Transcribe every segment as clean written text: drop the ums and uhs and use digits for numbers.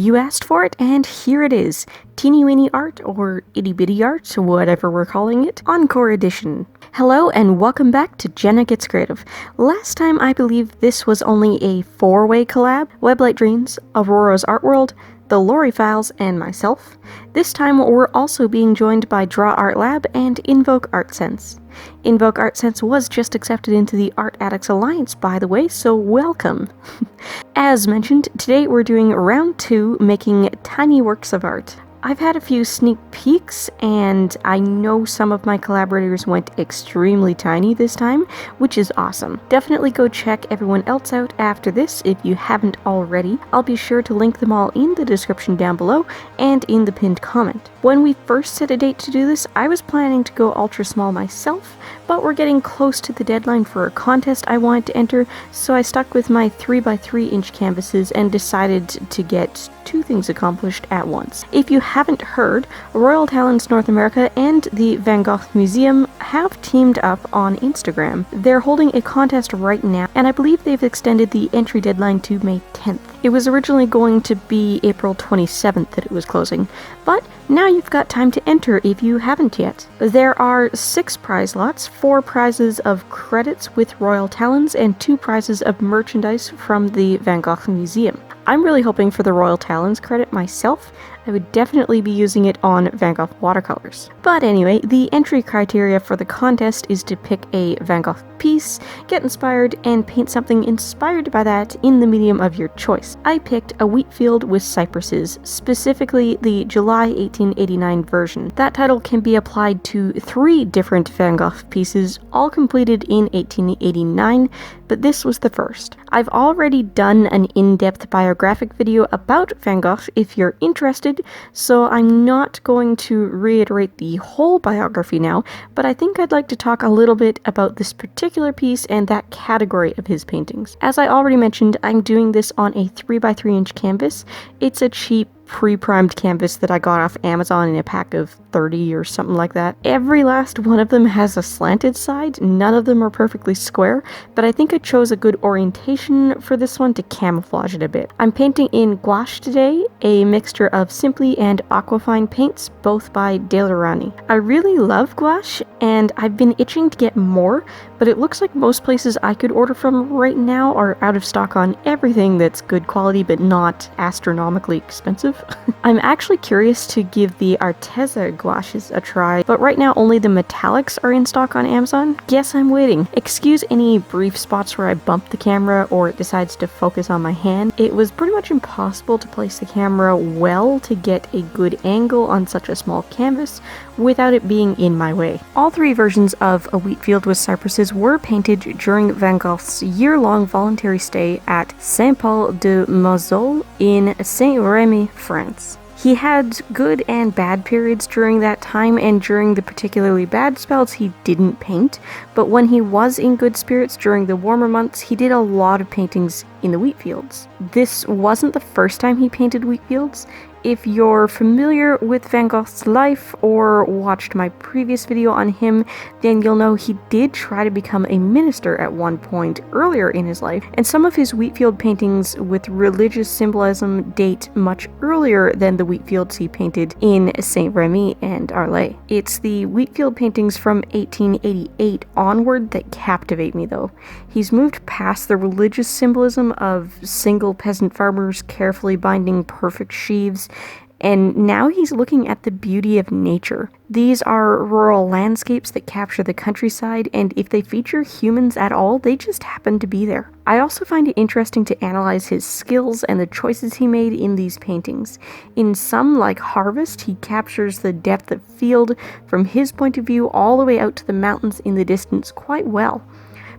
You asked for it, and here it is. Teeny weeny art, or itty bitty art, whatever we're calling it, Encore Edition. Hello and welcome back to Jenna Gets Creative. Last time I believe this was only a 4-way collab, Weblight Dreams, Aurora's Art World, the Lori Files, and myself. This time we're also being joined by Draw Art Lab and Invoke Art Sense. Invoke Art Sense was just accepted into the Art Addicts Alliance, by the way, so welcome. As mentioned, today we're doing round 2, making tiny works of art. I've had a few sneak peeks, and I know some of my collaborators went extremely tiny this time, which is awesome. Definitely go check everyone else out after this if you haven't already. I'll be sure to link them all in the description down below and in the pinned comment. When we first set a date to do this, I was planning to go ultra small myself, but we're getting close to the deadline for a contest I wanted to enter, so I stuck with my 3x3 inch canvases and decided to get 2 things accomplished at once. If you haven't heard, Royal Talents North America and the Van Gogh Museum have teamed up on Instagram. They're holding a contest right now, and I believe they've extended the entry deadline to May 10th. It was originally going to be April 27th that it was closing, but now you've got time to enter if you haven't yet. There are 6 prize lots, 4 prizes of credits with Royal Talents, and 2 prizes of merchandise from the Van Gogh Museum. I'm really hoping for the Royal Talents credit myself. I would definitely be using it on Van Gogh watercolors. But anyway, the entry criteria for the contest is to pick a Van Gogh piece, get inspired, and paint something inspired by that in the medium of your choice. I picked a wheat field with cypresses, specifically the July 1889 version. That title can be applied to 3 different Van Gogh pieces, all completed in 1889, but this was the first. I've already done an in-depth biographic video about Van Gogh if you're interested, so I'm not going to reiterate the whole biography now, but I think I'd like to talk a little bit about this particular piece and that category of his paintings. As I already mentioned, I'm doing this on a 3x3 inch canvas. It's a cheap pre-primed canvas that I got off Amazon in a pack of 30 or something like that. Every last one of them has a slanted side, none of them are perfectly square, but I think I chose a good orientation for this one to camouflage it a bit. I'm painting in gouache today, a mixture of Simply and Aquafine paints, both by Dalerani. I really love gouache, and I've been itching to get more, but it looks like most places I could order from right now are out of stock on everything that's good quality but not astronomically expensive. I'm actually curious to give the Arteza gouaches a try, but right now only the metallics are in stock on Amazon. Guess I'm waiting. Excuse any brief spots where I bump the camera or it decides to focus on my hand. It was pretty much impossible to place the camera well to get a good angle on such a small canvas without it being in my way. All 3 versions of A Wheat Field with Cypresses were painted during Van Gogh's year-long voluntary stay at Saint-Paul-de-Mazolle in Saint-Rémy, France. He had good and bad periods during that time, and during the particularly bad spells he didn't paint, but when he was in good spirits during the warmer months, he did a lot of paintings in the wheat fields. This wasn't the first time he painted wheat fields. If you're familiar with Van Gogh's life or watched my previous video on him, then you'll know he did try to become a minister at one point earlier in his life, and some of his wheat field paintings with religious symbolism date much earlier than the wheat fields he painted in Saint-Rémy and Arles. It's the wheat field paintings from 1888 onward that captivate me though. He's moved past the religious symbolism of single peasant farmers carefully binding perfect sheaves, and now he's looking at the beauty of nature. These are rural landscapes that capture the countryside, and if they feature humans at all, they just happen to be there. I also find it interesting to analyze his skills and the choices he made in these paintings. In some, like Harvest, he captures the depth of field from his point of view all the way out to the mountains in the distance quite well.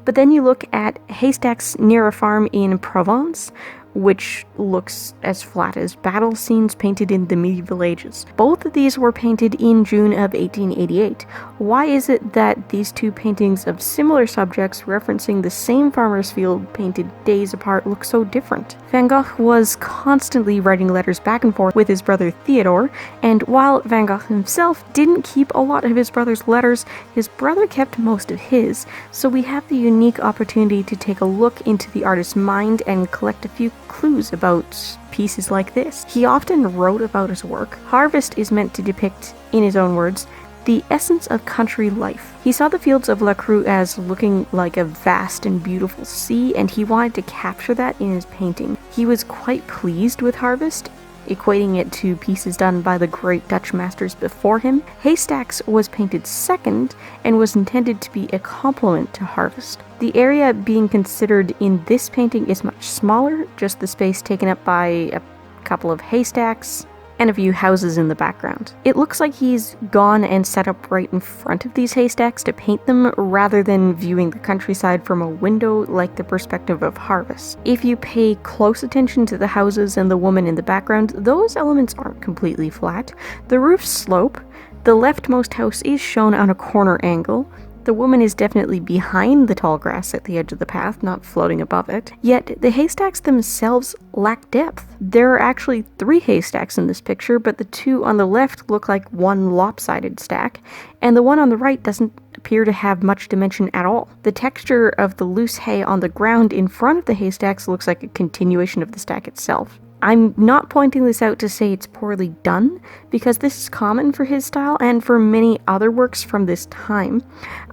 But then you look at Haystacks Near a Farm in Provence, which looks as flat as battle scenes painted in the medieval ages. Both of these were painted in June of 1888. Why is it that these 2 paintings of similar subjects referencing the same farmer's field painted days apart look so different? Van Gogh was constantly writing letters back and forth with his brother Theodore, and while Van Gogh himself didn't keep a lot of his brother's letters, his brother kept most of his, so we have the unique opportunity to take a look into the artist's mind and collect a few clues about pieces like this. He often wrote about his work. Harvest is meant to depict, in his own words, the essence of country life. He saw the fields of La Cruz as looking like a vast and beautiful sea, and he wanted to capture that in his painting. He was quite pleased with Harvest, equating it to pieces done by the great Dutch masters before him. Haystacks was painted second and was intended to be a complement to Harvest. The area being considered in this painting is much smaller, just the space taken up by a couple of haystacks and a few houses in the background. It looks like he's gone and set up right in front of these haystacks to paint them, rather than viewing the countryside from a window like the perspective of Harvest. If you pay close attention to the houses and the woman in the background, those elements aren't completely flat. The roofs slope. The leftmost house is shown on a corner angle. The woman is definitely behind the tall grass at the edge of the path, not floating above it. Yet, the haystacks themselves lack depth. There are actually 3 haystacks in this picture, but the 2 on the left look like one lopsided stack, and the one on the right doesn't appear to have much dimension at all. The texture of the loose hay on the ground in front of the haystacks looks like a continuation of the stack itself. I'm not pointing this out to say it's poorly done, because this is common for his style and for many other works from this time.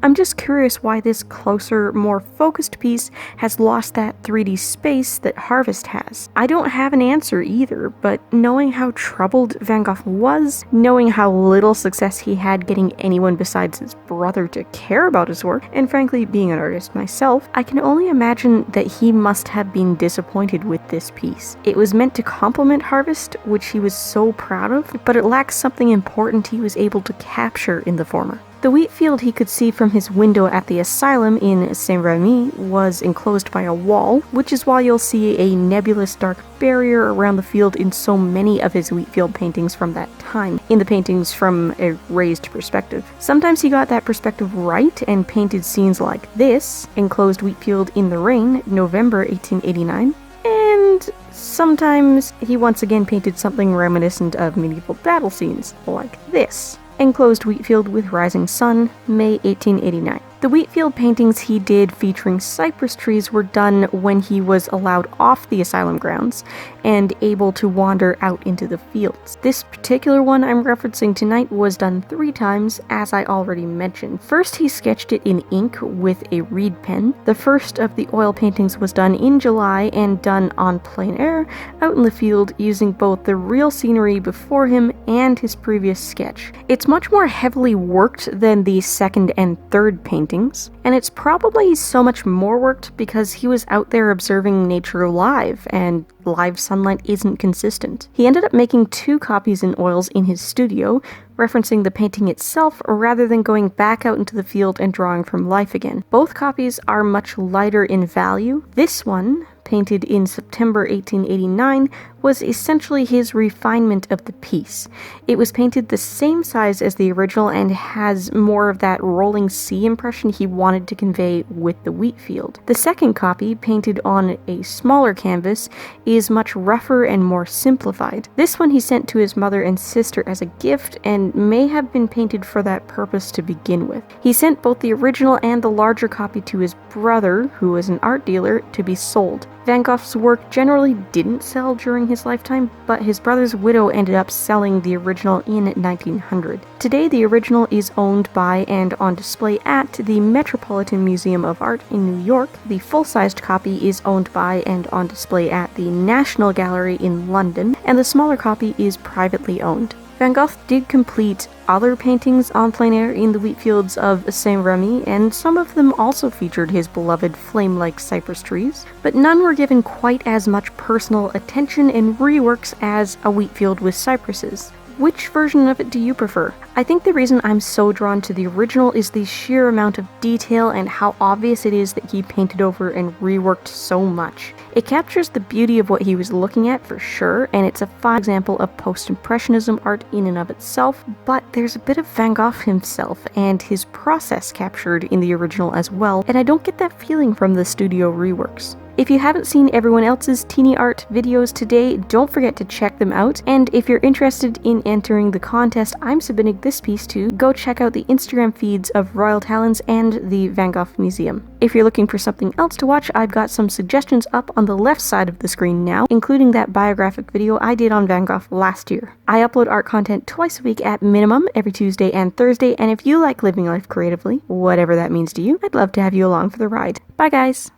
I'm just curious why this closer, more focused piece has lost that 3D space that Harvest has. I don't have an answer either, but knowing how troubled Van Gogh was, knowing how little success he had getting anyone besides his brother to care about his work, and frankly being an artist myself, I can only imagine that he must have been disappointed with this piece. It was meant to complement Harvest, which he was so proud of, but it lacks something important he was able to capture in the former. The wheat field he could see from his window at the asylum in Saint-Remy was enclosed by a wall, which is why you'll see a nebulous dark barrier around the field in so many of his wheat field paintings from that time, in the paintings from a raised perspective. Sometimes he got that perspective right and painted scenes like this, enclosed wheat field in the rain, November 1889, and sometimes he once again painted something reminiscent of medieval battle scenes, like this. Enclosed wheat field with rising sun, May 1889. The wheat field paintings he did featuring cypress trees were done when he was allowed off the asylum grounds and able to wander out into the fields. This particular one I'm referencing tonight was done 3 times, as I already mentioned. First, he sketched it in ink with a reed pen. The first of the oil paintings was done in July and done on plein air, out in the field, using both the real scenery before him and his previous sketch. It's much more heavily worked than the second and third paintings, and it's probably so much more worked because he was out there observing nature live, and live sunlight isn't consistent. He ended up making 2 copies in oils in his studio, referencing the painting itself rather than going back out into the field and drawing from life again. Both copies are much lighter in value. This one, painted in September 1889, was essentially his refinement of the piece. It was painted the same size as the original and has more of that rolling sea impression he wanted to convey with the wheat field. The second copy, painted on a smaller canvas, is much rougher and more simplified. This one he sent to his mother and sister as a gift and may have been painted for that purpose to begin with. He sent both the original and the larger copy to his brother, who was an art dealer, to be sold. Van Gogh's work generally didn't sell during his lifetime, but his brother's widow ended up selling the original in 1900. Today, the original is owned by and on display at the Metropolitan Museum of Art in New York. The full-sized copy is owned by and on display at the National Gallery in London, and the smaller copy is privately owned. Van Gogh did complete other paintings en plein air in the wheat fields of Saint-Remy, and some of them also featured his beloved flame-like cypress trees, but none were given quite as much personal attention and reworks as a wheat field with cypresses. Which version of it do you prefer? I think the reason I'm so drawn to the original is the sheer amount of detail and how obvious it is that he painted over and reworked so much. It captures the beauty of what he was looking at for sure, and it's a fine example of post-impressionism art in and of itself, but there's a bit of Van Gogh himself and his process captured in the original as well, and I don't get that feeling from the studio reworks. If you haven't seen everyone else's teeny art videos today, don't forget to check them out. And if you're interested in entering the contest I'm submitting this piece to, go check out the Instagram feeds of Royal Talons and the Van Gogh Museum. If you're looking for something else to watch, I've got some suggestions up on the left side of the screen now, including that biographic video I did on Van Gogh last year. I upload art content twice a week at minimum, every Tuesday and Thursday, and if you like living life creatively, whatever that means to you, I'd love to have you along for the ride. Bye guys!